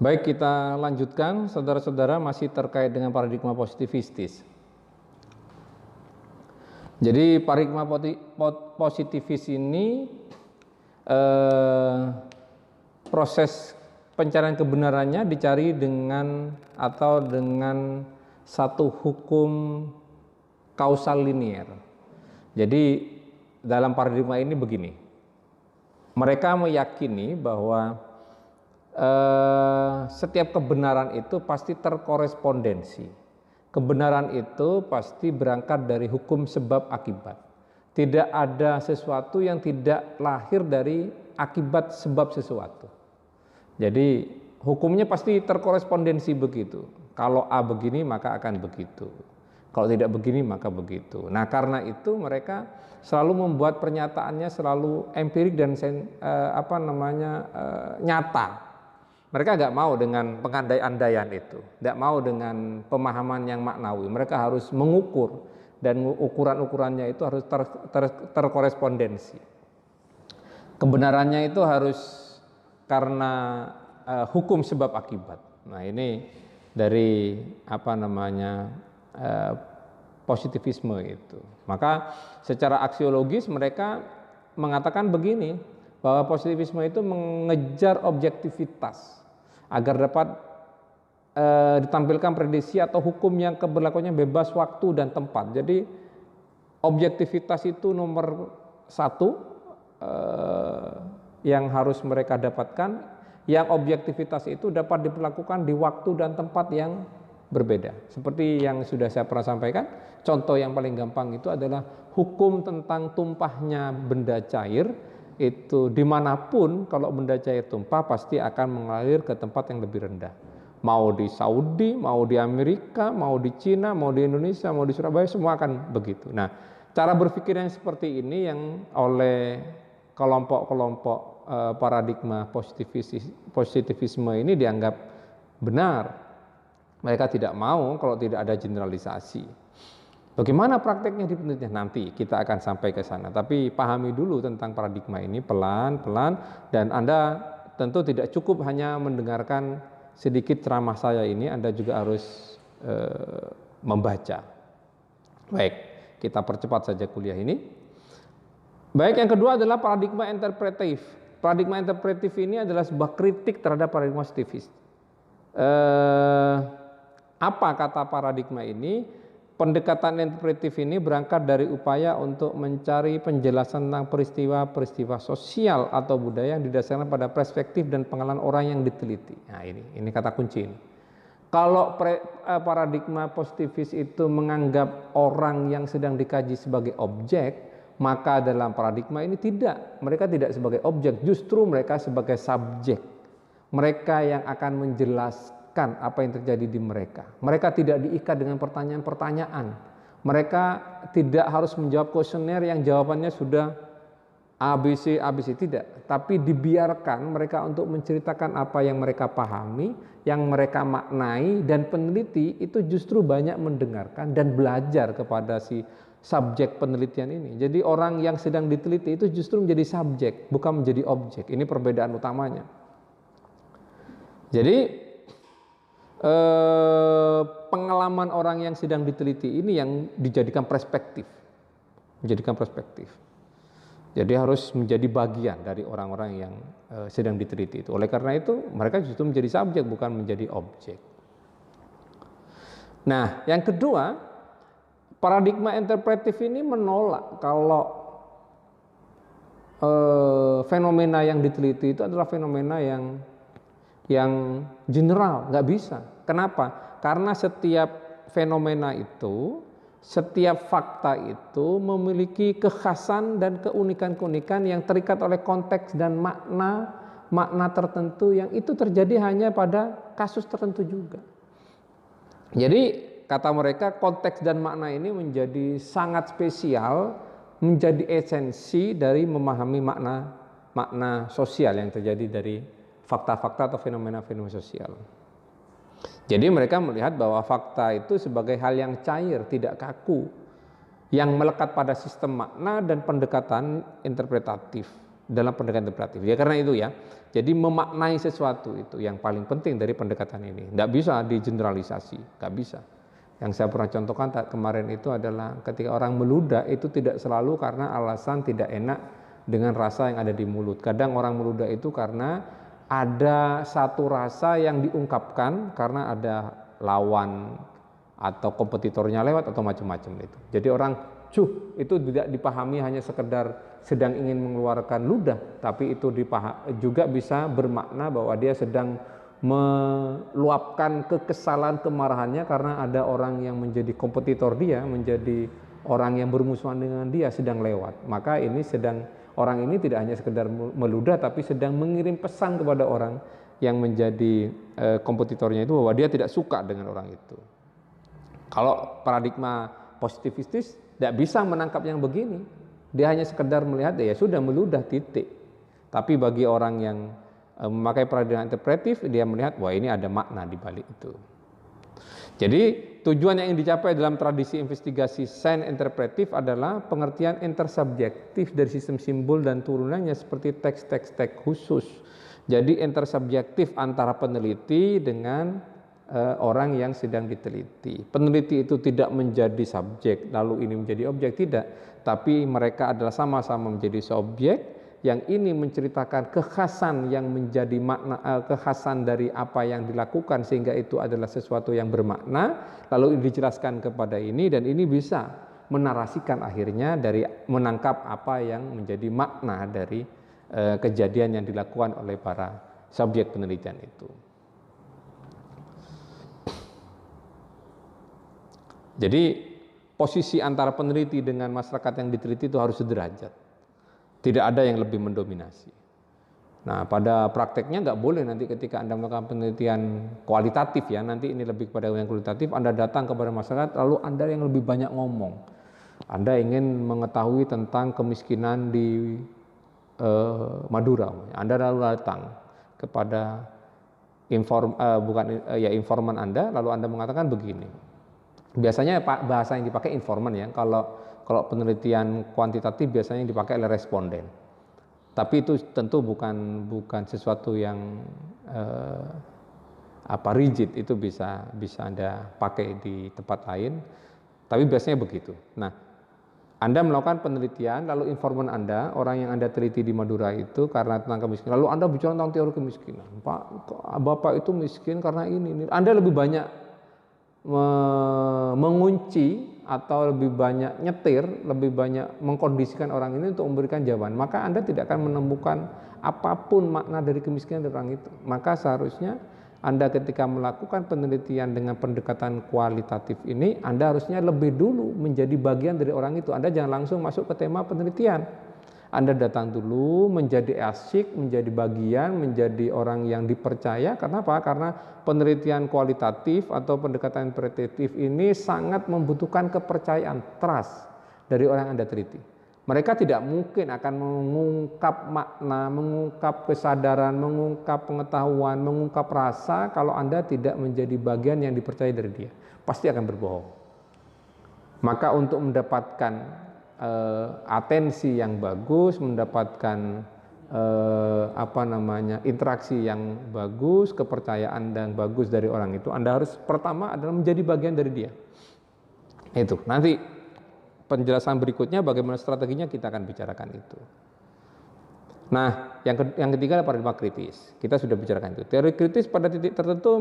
Baik, kita lanjutkan, saudara-saudara, masih terkait dengan paradigma positivistis. Jadi paradigma positivis ini proses pencarian kebenarannya dicari dengan satu hukum kausal linier. Jadi dalam paradigma ini begini, mereka meyakini bahwa setiap kebenaran itu pasti terkorespondensi. Kebenaran itu pasti berangkat dari hukum sebab akibat. Tidak ada sesuatu yang tidak lahir dari akibat sebab sesuatu. Jadi hukumnya pasti terkorespondensi begitu. Kalau A begini maka akan begitu. Kalau tidak begini maka begitu. Nah, karena itu mereka selalu membuat pernyataannya selalu empirik dan nyata. Mereka nggak mau dengan pengandai-andaian itu, nggak mau dengan pemahaman yang maknawi. Mereka harus mengukur, dan ukuran-ukurannya itu harus terkorespondensi. Kebenarannya itu harus karena hukum sebab akibat. Nah, ini dari positivisme itu. Maka secara aksiologis mereka mengatakan begini, bahwa positivisme itu mengejar objektivitas agar dapat ditampilkan prediksi atau hukum yang keberlakuannya bebas waktu dan tempat. Jadi objektivitas itu nomor satu yang harus mereka dapatkan, yang objektivitas itu dapat diperlakukan di waktu dan tempat yang berbeda. Seperti yang sudah saya pernah sampaikan, contoh yang paling gampang itu adalah hukum tentang tumpahnya benda cair. Itu dimanapun kalau benda cair tumpah pasti akan mengalir ke tempat yang lebih rendah. Mau di Saudi, mau di Amerika, mau di Cina, mau di Indonesia, mau di Surabaya, semua akan begitu. Nah, cara berpikir yang seperti ini yang oleh kelompok-kelompok paradigma positivisme ini dianggap benar. Mereka tidak mau kalau tidak ada generalisasi. Bagaimana prakteknya di penelitian? Nanti kita akan sampai ke sana. Tapi pahami dulu tentang paradigma ini pelan-pelan, dan Anda tentu tidak cukup hanya mendengarkan sedikit ceramah saya ini, Anda juga harus membaca. Baik, kita percepat saja kuliah ini. Baik, yang kedua adalah paradigma interpretif. Paradigma interpretif ini adalah sebuah kritik terhadap paradigma positivis. Apa kata paradigma ini? Pendekatan interpretif ini berangkat dari upaya untuk mencari penjelasan tentang peristiwa-peristiwa sosial atau budaya yang didasarkan pada perspektif dan pengalaman orang yang diteliti. Nah, ini kata kunci ini. Kalau paradigma positivis itu menganggap orang yang sedang dikaji sebagai objek, maka dalam paradigma ini tidak. Mereka tidak sebagai objek, justru mereka sebagai subjek. Mereka yang akan menjelaskan apa yang terjadi di mereka. Mereka tidak diikat dengan pertanyaan-pertanyaan. Mereka tidak harus menjawab kuesioner yang jawabannya sudah ABC, tidak. Tapi dibiarkan mereka untuk menceritakan apa yang mereka pahami, yang mereka maknai, dan peneliti itu justru banyak mendengarkan dan belajar kepada si subjek penelitian ini. Jadi orang yang sedang diteliti itu justru menjadi subjek, bukan menjadi objek. Ini perbedaan utamanya. Jadi pengalaman orang yang sedang diteliti ini yang dijadikan perspektif. Jadi harus menjadi bagian dari orang-orang yang sedang diteliti itu. Oleh karena itu mereka justru menjadi subjek, bukan menjadi objek. Nah, yang kedua, paradigma interpretif ini menolak kalau fenomena yang diteliti itu adalah fenomena yang general, nggak bisa. Kenapa? Karena setiap fenomena itu, setiap fakta itu memiliki kekhasan dan keunikan-keunikan yang terikat oleh konteks dan makna tertentu yang itu terjadi hanya pada kasus tertentu juga. Jadi kata mereka, konteks dan makna ini menjadi sangat spesial, menjadi esensi dari memahami makna sosial yang terjadi dari fakta-fakta atau fenomena-fenomena sosial. Jadi mereka melihat bahwa fakta itu sebagai hal yang cair, tidak kaku, yang melekat pada sistem makna dan pendekatan interpretatif. dalam pendekatan interpretatif. Ya karena itu ya. Jadi memaknai sesuatu itu yang paling penting dari pendekatan ini. Nggak bisa digeneralisasi, nggak bisa. Yang saya pernah contohkan kemarin itu adalah ketika orang meludah itu tidak selalu karena alasan tidak enak dengan rasa yang ada di mulut. Kadang orang meludah itu karena ada satu rasa yang diungkapkan karena ada lawan atau kompetitornya lewat atau macam-macam itu. Jadi orang itu tidak dipahami hanya sekedar sedang ingin mengeluarkan ludah, tapi itu juga bisa bermakna bahwa dia sedang meluapkan kekesalan, kemarahannya karena ada orang yang menjadi kompetitor dia, menjadi orang yang bermusuhan dengan dia sedang lewat. Maka ini orang ini tidak hanya sekedar meludah, tapi sedang mengirim pesan kepada orang yang menjadi kompetitornya itu bahwa dia tidak suka dengan orang itu. Kalau paradigma positivistis tidak bisa menangkap yang begini, dia hanya sekedar melihat ya sudah meludah titik. Tapi bagi orang yang memakai paradigma interpretif, dia melihat wah ini ada makna di balik itu. Jadi tujuan yang ingin dicapai dalam tradisi investigasi sains interpretif adalah pengertian intersubjektif dari sistem simbol dan turunannya seperti teks-teks khusus. Jadi intersubjektif antara peneliti dengan orang yang sedang diteliti. Peneliti itu tidak menjadi subjek lalu ini menjadi objek, tidak, tapi mereka adalah sama-sama menjadi subjek. Yang ini menceritakan kekhasan yang menjadi makna, kekhasan dari apa yang dilakukan sehingga itu adalah sesuatu yang bermakna, lalu dijelaskan kepada ini dan ini bisa menarasikan akhirnya dari menangkap apa yang menjadi makna dari kejadian yang dilakukan oleh para subjek penelitian itu. Jadi posisi antara peneliti dengan masyarakat yang diteliti itu harus sederajat. Tidak ada yang lebih mendominasi. Nah, pada prakteknya nggak boleh nanti ketika Anda melakukan penelitian kualitatif ya, nanti ini lebih kepada yang kualitatif, Anda datang kepada masyarakat lalu Anda yang lebih banyak ngomong. Anda ingin mengetahui tentang kemiskinan di Madura. Anda lalu datang kepada informan Anda, lalu Anda mengatakan begini. Biasanya bahasa yang dipakai informan ya. Kalau penelitian kuantitatif biasanya yang dipakai oleh responden. Tapi itu tentu bukan sesuatu yang rigid, itu bisa Anda pakai di tempat lain. Tapi biasanya begitu. Nah, Anda melakukan penelitian, lalu informan Anda, orang yang Anda teliti di Madura itu karena tentang kemiskinan, lalu Anda bicara tentang teori kemiskinan. Pak, Bapak itu miskin karena ini. Anda lebih banyak mengunci atau lebih banyak nyetir, lebih banyak mengkondisikan orang ini untuk memberikan jawaban, maka Anda tidak akan menemukan apapun makna dari kemiskinan dari orang itu. Maka seharusnya Anda ketika melakukan penelitian dengan pendekatan kualitatif ini, Anda harusnya lebih dulu menjadi bagian dari orang itu. Anda jangan langsung masuk ke tema penelitian. Anda datang dulu menjadi asyik, menjadi bagian, menjadi orang yang dipercaya. Kenapa? Karena penelitian kualitatif atau pendekatan interpretatif ini sangat membutuhkan kepercayaan, trust dari orang yang Anda teliti. Mereka tidak mungkin akan mengungkap makna, mengungkap kesadaran, mengungkap pengetahuan, mengungkap rasa kalau Anda tidak menjadi bagian yang dipercaya dari dia. Pasti akan berbohong. Maka untuk mendapatkan atensi yang bagus, mendapatkan interaksi yang bagus, kepercayaan yang bagus dari orang itu, Anda harus pertama adalah menjadi bagian dari dia. Itu nanti penjelasan berikutnya bagaimana strateginya kita akan bicarakan itu. Nah, yang ketiga adalah paradigma kritis. Kita sudah bicarakan itu. Teori kritis pada titik tertentu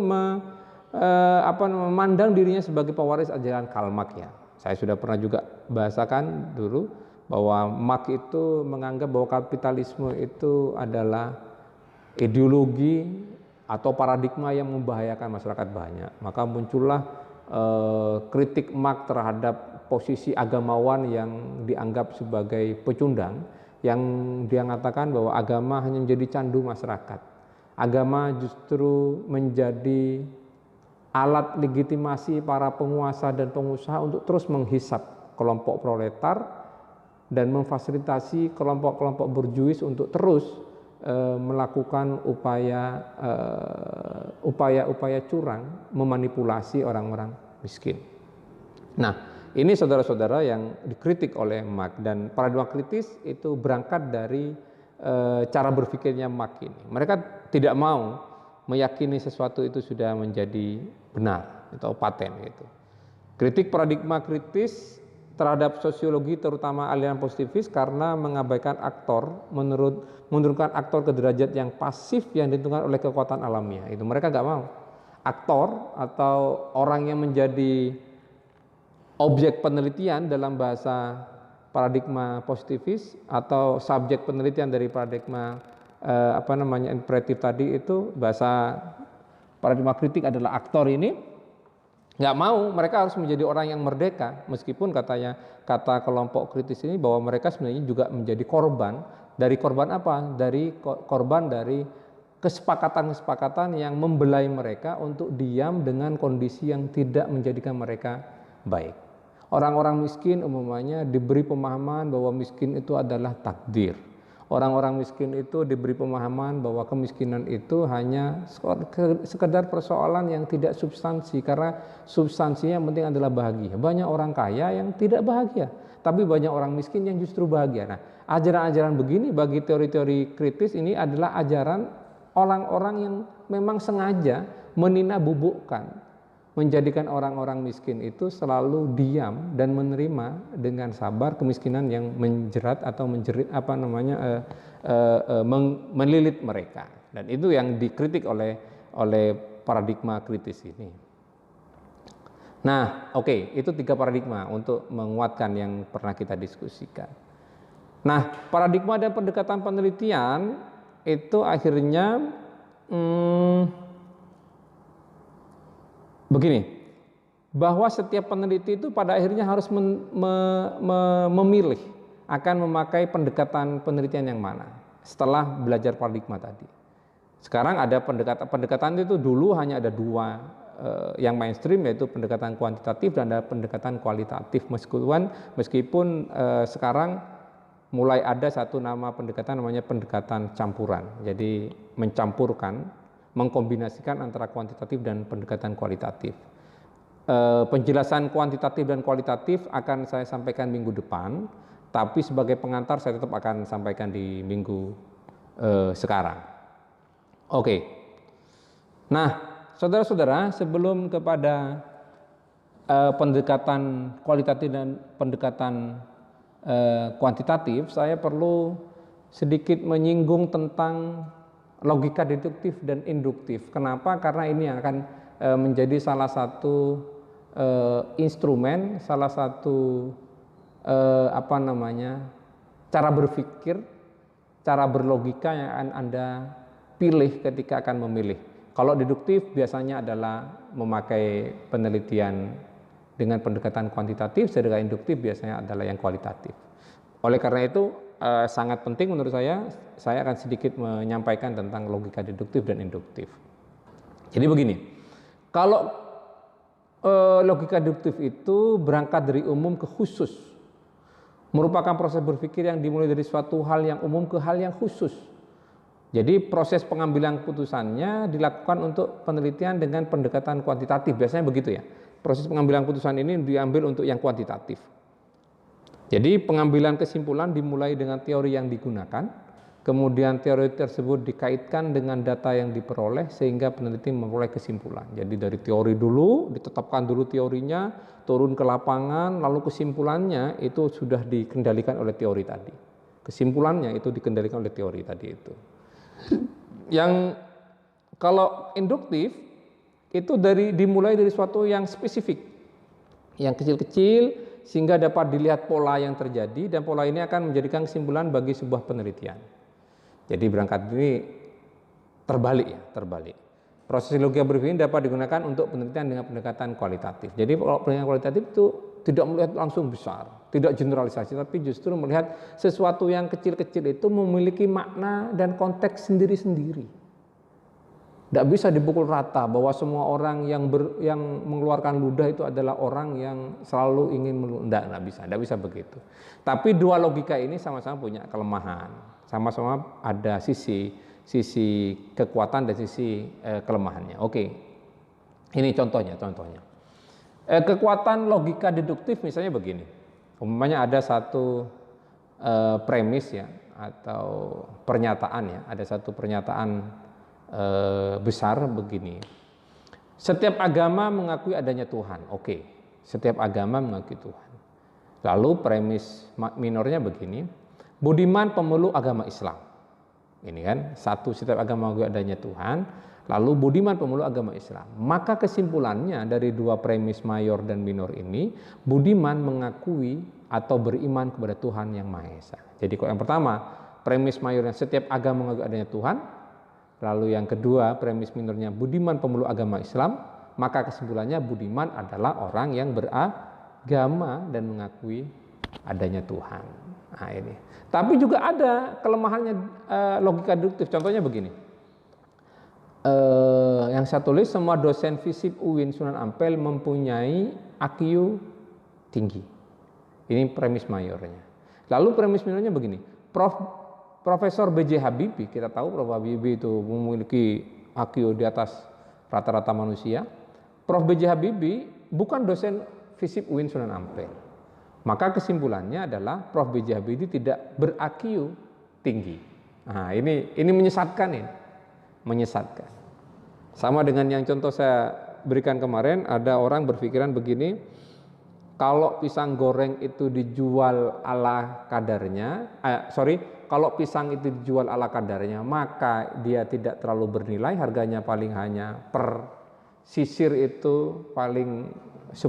memandang dirinya sebagai pewaris ajaran Karl Marx ya. Saya sudah pernah juga bahasakan dulu bahwa Marx itu menganggap bahwa kapitalisme itu adalah ideologi atau paradigma yang membahayakan masyarakat banyak. Maka muncullah kritik Marx terhadap posisi agamawan yang dianggap sebagai pecundang, yang dia mengatakan bahwa agama hanya menjadi candu masyarakat. Agama justru menjadi alat legitimasi para penguasa dan pengusaha untuk terus menghisap kelompok proletar dan memfasilitasi kelompok-kelompok berjuis untuk terus melakukan upaya curang memanipulasi orang-orang miskin. Nah, ini saudara-saudara yang dikritik oleh Marx, dan paradigma kritis itu berangkat dari cara berpikirnya Marx ini. Mereka tidak mau meyakini sesuatu itu sudah menjadi benar atau paten gitu. Kritik paradigma kritis terhadap sosiologi terutama aliran positivis karena mengabaikan aktor, menurunkan aktor ke derajat yang pasif yang ditentukan oleh kekuatan alamiah. Itu mereka nggak mau. Aktor atau orang yang menjadi objek penelitian dalam bahasa paradigma positivis atau subjek penelitian dari paradigma imperatif tadi, itu bahasa paradigma kritik adalah aktor ini. Nggak mau, mereka harus menjadi orang yang merdeka, meskipun kata kelompok kritis ini bahwa mereka sebenarnya juga menjadi korban. Dari korban apa? Dari korban dari kesepakatan-kesepakatan yang membelai mereka untuk diam dengan kondisi yang tidak menjadikan mereka baik. Orang-orang miskin umumnya diberi pemahaman bahwa miskin itu adalah takdir. Orang-orang miskin itu diberi pemahaman bahwa kemiskinan itu hanya sekedar persoalan yang tidak substansi, karena substansinya yang penting adalah bahagia. Banyak orang kaya yang tidak bahagia, tapi banyak orang miskin yang justru bahagia. Nah, ajaran-ajaran begini bagi teori-teori kritis ini adalah ajaran orang-orang yang memang sengaja meninabobokan, menjadikan orang-orang miskin itu selalu diam dan menerima dengan sabar kemiskinan yang menjerat atau menjerit melilit mereka. Dan itu yang dikritik oleh paradigma kritis ini. Nah, oke, itu 3 paradigma untuk menguatkan yang pernah kita diskusikan. Nah, paradigma dan pendekatan penelitian itu akhirnya begini, bahwa setiap peneliti itu pada akhirnya harus memilih akan memakai pendekatan penelitian yang mana setelah belajar paradigma tadi. Sekarang ada pendekatan itu dulu hanya ada 2 yang mainstream, yaitu pendekatan kuantitatif dan ada pendekatan kualitatif, meskipun sekarang mulai ada satu nama pendekatan namanya pendekatan campuran. Jadi mencampurkan, mengkombinasikan antara kuantitatif dan pendekatan kualitatif. Penjelasan kuantitatif dan kualitatif akan saya sampaikan minggu depan, tapi sebagai pengantar saya tetap akan sampaikan di minggu sekarang. Oke. Nah, saudara-saudara, sebelum kepada pendekatan kualitatif dan pendekatan kuantitatif, saya perlu sedikit menyinggung tentang logika deduktif dan induktif. Kenapa? Karena ini akan menjadi salah satu instrumen, salah satu cara berpikir, cara berlogika yang akan Anda pilih ketika akan memilih. Kalau deduktif biasanya adalah memakai penelitian dengan pendekatan kuantitatif, sedangkan induktif biasanya adalah yang kualitatif. Oleh karena itu sangat penting menurut saya akan sedikit menyampaikan tentang logika deduktif dan induktif. Jadi begini, kalau logika deduktif itu berangkat dari umum ke khusus, merupakan proses berpikir yang dimulai dari suatu hal yang umum ke hal yang khusus. Jadi proses pengambilan keputusannya dilakukan untuk penelitian dengan pendekatan kuantitatif, biasanya begitu ya. Proses pengambilan keputusan ini diambil untuk yang kuantitatif. Jadi pengambilan kesimpulan dimulai dengan teori yang digunakan, kemudian teori tersebut dikaitkan dengan data yang diperoleh sehingga peneliti memperoleh kesimpulan. Jadi dari teori dulu, ditetapkan dulu teorinya, turun ke lapangan, lalu kesimpulannya itu sudah dikendalikan oleh teori tadi. Kesimpulannya itu dikendalikan oleh teori tadi itu. Yang kalau induktif itu dimulai dari suatu yang spesifik, yang kecil-kecil, sehingga dapat dilihat pola yang terjadi, dan pola ini akan menjadikan kesimpulan bagi sebuah penelitian. Jadi berangkat ini terbalik. Proses logika berpikir dapat digunakan untuk penelitian dengan pendekatan kualitatif. Jadi kalau pendekatan kualitatif itu tidak melihat langsung besar, tidak generalisasi, tapi justru melihat sesuatu yang kecil-kecil itu memiliki makna dan konteks sendiri-sendiri. Tidak bisa dipukul rata bahwa semua orang yang mengeluarkan ludah itu adalah orang yang selalu ingin tidak bisa begitu. Tapi 2 logika ini sama-sama punya kelemahan, sama-sama ada sisi kekuatan dan sisi kelemahannya. Oke, ini contohnya. Kekuatan logika deduktif misalnya begini, umpamanya ada satu premis ya, atau pernyataan ya, ada satu pernyataan besar begini. Setiap agama mengakui adanya Tuhan. Oke, setiap agama mengakui Tuhan. Lalu premis minornya begini, budiman pemeluk agama Islam. Ini kan satu, setiap agama mengakui adanya Tuhan, lalu budiman pemeluk agama Islam. Maka kesimpulannya dari dua premis mayor dan minor ini, budiman mengakui atau beriman kepada Tuhan yang Maha Esa. Jadi kalau yang pertama, premis mayornya setiap agama mengakui adanya Tuhan, lalu yang kedua premis minornya budiman pemeluk agama Islam, maka kesimpulannya budiman adalah orang yang beragama dan mengakui adanya Tuhan. Nah ini. Tapi juga ada kelemahannya logika deduktif. Contohnya begini. Yang saya tulis, semua dosen FISIP UIN Sunan Ampel mempunyai IQ tinggi. Ini premis mayornya. Lalu premis minornya begini. Profesor B.J. Habibie, kita tahu Prof. Habibie itu memiliki IQ di atas rata-rata manusia. Prof. B.J. Habibie bukan dosen FISIP UIN Sunan Ampel. Maka kesimpulannya adalah Prof. B.J. Habibie tidak ber-IQ tinggi. Nah, ini menyesatkan ini. Menyesatkan. Sama dengan yang contoh saya berikan kemarin, ada orang berpikiran begini, kalau pisang goreng itu dijual ala kadarnya, kalau pisang itu dijual ala kadarnya, maka dia tidak terlalu bernilai, harganya paling hanya per sisir itu paling 10.000.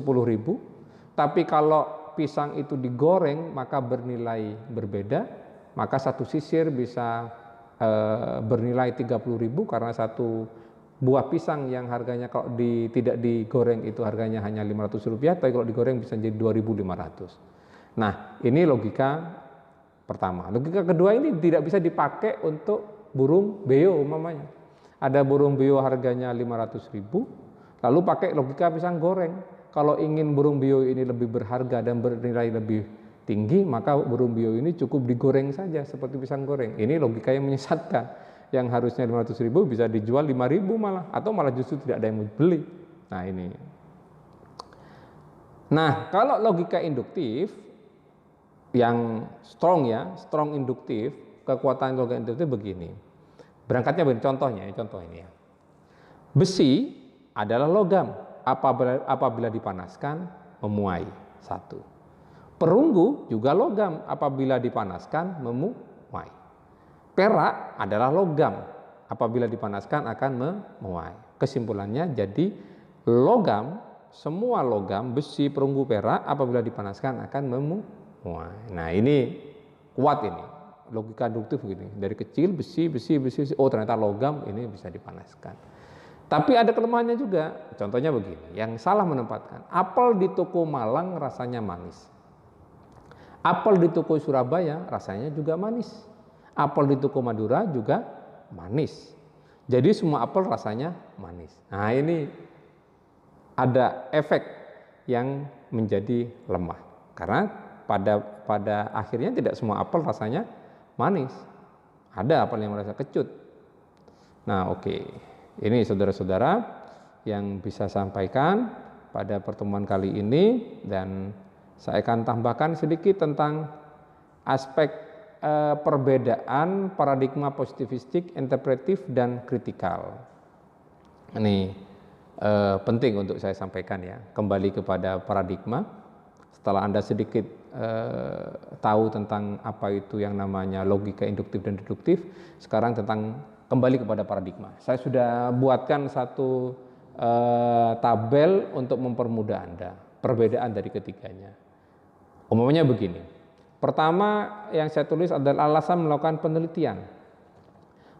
Tapi kalau pisang itu digoreng maka bernilai berbeda, maka satu sisir bisa bernilai 30.000 karena satu buah pisang yang harganya kalau tidak digoreng itu harganya hanya Rp500, tapi kalau digoreng bisa jadi 2.500. Nah, ini logika pertama. Logika kedua ini tidak bisa dipakai untuk burung beo umpamanya. Ada burung beo harganya 500.000, lalu pakai logika pisang goreng. Kalau ingin burung beo ini lebih berharga dan bernilai lebih tinggi, maka burung beo ini cukup digoreng saja seperti pisang goreng. Ini logika yang menyesatkan. Yang harusnya 500.000 bisa dijual 5.000 malah, atau malah justru tidak ada yang mau beli. Nah ini. Nah kalau logika induktif yang strong ya, strong induktif, kekuatan logika induktif begini. Berangkatnya begini, contoh ini ya. Besi adalah logam, apabila dipanaskan memuai. Satu. Perunggu juga logam, apabila dipanaskan memuai. Perak adalah logam, apabila dipanaskan akan memuai. Kesimpulannya jadi logam, semua logam, besi, perunggu, perak apabila dipanaskan akan memuai. Nah ini kuat ini, logika induktif begini. Dari kecil besi, oh ternyata logam ini bisa dipanaskan. Tapi ada kelemahannya juga. Contohnya begini, yang salah menempatkan. Apel di toko Malang rasanya manis. Apel di toko Surabaya rasanya juga manis. Apel di toko Madura juga manis. Jadi semua apel rasanya manis. Nah ini ada efek yang menjadi lemah. Karena pada akhirnya tidak semua apel rasanya manis. Ada apel yang merasa kecut. Nah oke. Ini saudara-saudara yang bisa sampaikan pada pertemuan kali ini, dan saya akan tambahkan sedikit tentang aspek perbedaan paradigma positivistik, interpretif, dan kritikal. Ini penting untuk saya sampaikan ya. Kembali kepada paradigma. Setelah Anda sedikit tahu tentang apa itu yang namanya logika induktif dan deduktif, sekarang kembali kepada paradigma. Saya sudah buatkan satu tabel untuk mempermudah Anda perbedaan dari ketiganya. Umumnya begini. Pertama yang saya tulis adalah alasan melakukan penelitian.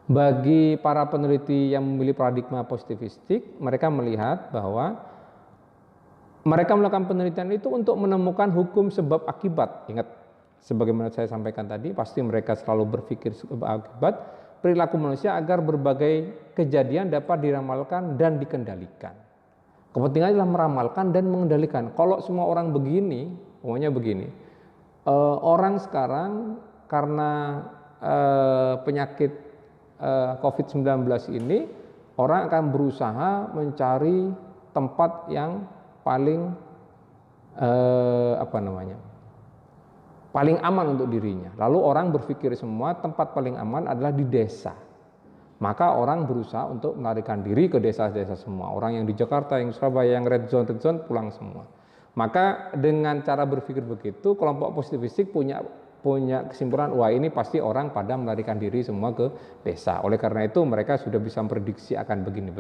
Bagi para peneliti yang memilih paradigma positivistik, mereka melihat bahwa mereka melakukan penelitian itu untuk menemukan hukum sebab akibat. Ingat, sebagaimana saya sampaikan tadi, pasti mereka selalu berpikir sebab akibat perilaku manusia agar berbagai kejadian dapat diramalkan dan dikendalikan. Kepentingannya adalah meramalkan dan mengendalikan. Kalau semua orang begini, pokoknya begini. Orang sekarang karena penyakit COVID-19 ini, orang akan berusaha mencari tempat yang paling paling aman untuk dirinya. Lalu orang berpikir semua tempat paling aman adalah di desa. Maka orang berusaha untuk melarikan diri ke desa-desa semua. Orang yang di Jakarta, yang Surabaya, yang red zone pulang semua. Maka dengan cara berpikir begitu, kelompok positivistik punya kesimpulan, wah ini pasti orang pada melarikan diri semua ke desa. Oleh karena itu mereka sudah bisa memprediksi akan begini.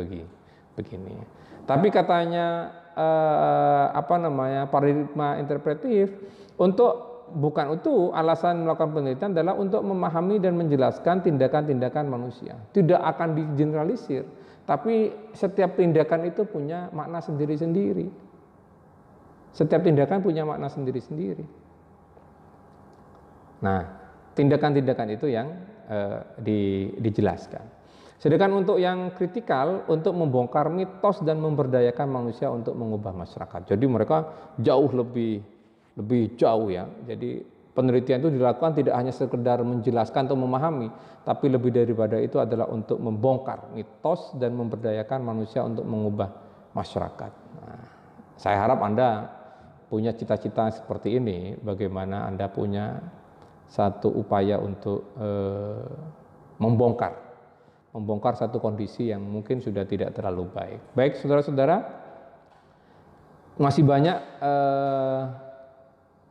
Tapi katanya paradigma interpretif bukan itu alasan melakukan penelitian adalah untuk memahami dan menjelaskan tindakan-tindakan manusia. Tidak akan digeneralisir, tapi setiap tindakan itu punya makna sendiri-sendiri. Setiap tindakan punya makna sendiri-sendiri. Nah, tindakan-tindakan itu yang dijelaskan. Sedangkan untuk yang kritikal, untuk membongkar mitos dan memberdayakan manusia untuk mengubah masyarakat. Jadi mereka jauh lebih jauh ya. Jadi penelitian itu dilakukan tidak hanya sekedar menjelaskan atau memahami, tapi lebih daripada itu adalah untuk membongkar mitos dan memberdayakan manusia untuk mengubah masyarakat. Nah, saya harap Anda punya cita-cita seperti ini, bagaimana Anda punya satu upaya untuk membongkar satu kondisi yang mungkin sudah tidak terlalu baik. Baik, saudara-saudara, masih banyak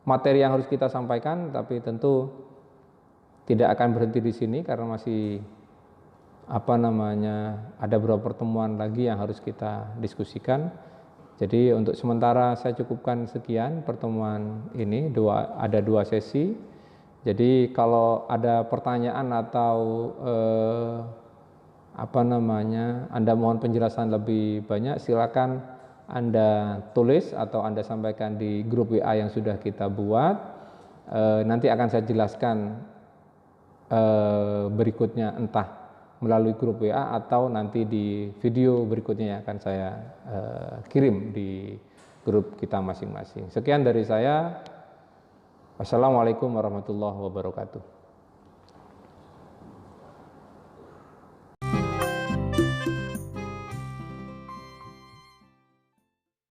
materi yang harus kita sampaikan, tapi tentu tidak akan berhenti di sini karena masih ada beberapa pertemuan lagi yang harus kita diskusikan. Jadi untuk sementara saya cukupkan sekian pertemuan ini, ada 2 sesi. Jadi kalau ada pertanyaan atau Anda mohon penjelasan lebih banyak, silakan Anda tulis atau Anda sampaikan di grup WA yang sudah kita buat. Nanti akan saya jelaskan berikutnya, entah melalui grup WA atau nanti di video berikutnya yang akan saya kirim di grup kita masing-masing. Sekian dari saya. Wassalamualaikum warahmatullahi wabarakatuh.